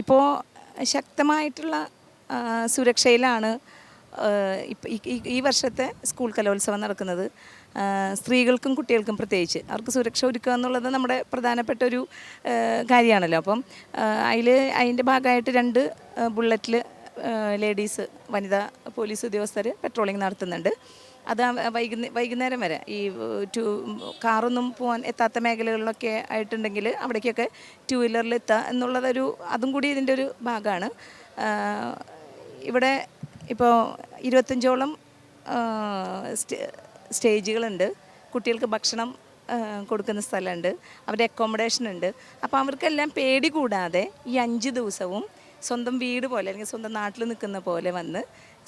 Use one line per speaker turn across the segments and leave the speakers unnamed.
അപ്പോൾ ശക്തമായിട്ടുള്ള സുരക്ഷയിലാണ് ഈ വർഷത്തെ സ്കൂൾ കലോത്സവം നടക്കുന്നത്. സ്ത്രീകൾക്കും കുട്ടികൾക്കും പ്രത്യേകിച്ച് അവർക്ക് സുരക്ഷ ഒരുക്കുക എന്നുള്ളത് നമ്മുടെ പ്രധാനപ്പെട്ട ഒരു കാര്യമാണല്ലോ. അപ്പം അതിൻ്റെ ഭാഗമായിട്ട് 2 ബുള്ളറ്റിൽ ലേഡീസ് വനിതാ പോലീസ് ഉദ്യോഗസ്ഥർ പെട്രോളിംഗ് നടത്തുന്നുണ്ട്. അത് വൈകുന്നേരം വരെ ഈ കാറൊന്നും പോകാൻ എത്താത്ത മേഖലകളിലൊക്കെ ആയിട്ടുണ്ടെങ്കിൽ അവിടേക്കൊക്കെ 2 വീലറിൽ എത്തുക എന്നുള്ളതൊരു അതും കൂടി ഇതിൻ്റെ ഒരു ഭാഗമാണ്. ഇവിടെ ഇപ്പോൾ 25ഓളം സ്റ്റേജുകളുണ്ട്. കുട്ടികൾക്ക് ഭക്ഷണം കൊടുക്കുന്ന സ്ഥലമുണ്ട്, അവരുടെ അക്കോമഡേഷൻ ഉണ്ട്. അപ്പോൾ അവർക്കെല്ലാം പേടി കൂടാതെ ഈ 5 ദിവസവും സ്വന്തം വീട് പോലെ അല്ലെങ്കിൽ സ്വന്തം നാട്ടിൽ നിൽക്കുന്ന പോലെ വന്ന്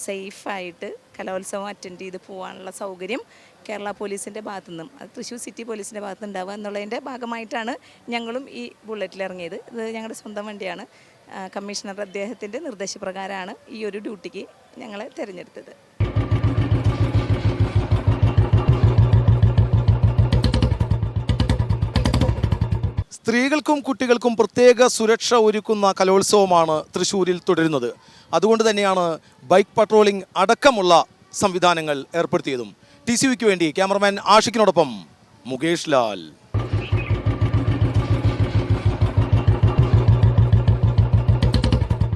സേഫായിട്ട് കലോത്സവം അറ്റൻഡ് ചെയ്ത് പോകാനുള്ള സൗകര്യം കേരള പോലീസിൻ്റെ ഭാഗത്തു നിന്നും, അത് തൃശ്ശൂർ സിറ്റി പോലീസിൻ്റെ ഭാഗത്ത് ഉണ്ടാവുക എന്നുള്ളതിൻ്റെ ഭാഗമായിട്ടാണ് ഞങ്ങളും ഈ ബുള്ളറ്റിൽ ഇറങ്ങിയത്. ഇത് ഞങ്ങളുടെ സ്വന്തം വണ്ടിയാണ്. കമ്മീഷണർ അദ്ദേഹത്തിൻ്റെ നിർദ്ദേശപ്രകാരമാണ് ഈ ഒരു ഡ്യൂട്ടിക്ക് ഞങ്ങളെ തിരഞ്ഞെടുത്തത്.
സ്ത്രീകൾക്കും കുട്ടികൾക്കും പ്രത്യേക സുരക്ഷ ഒരുക്കുന്ന കലോത്സവമാണ് തൃശ്ശൂരിൽ തുടരുന്നത്. അതുകൊണ്ട് തന്നെയാണ് ബൈക്ക് പട്രോളിംഗ് അടക്കമുള്ള സംവിധാനങ്ങൾ ഏർപ്പെടുത്തിയതും. TCVക്ക് വേണ്ടി ക്യാമറമാൻ ആഷിഖിനോടൊപ്പം മുകേഷ് ലാൽ.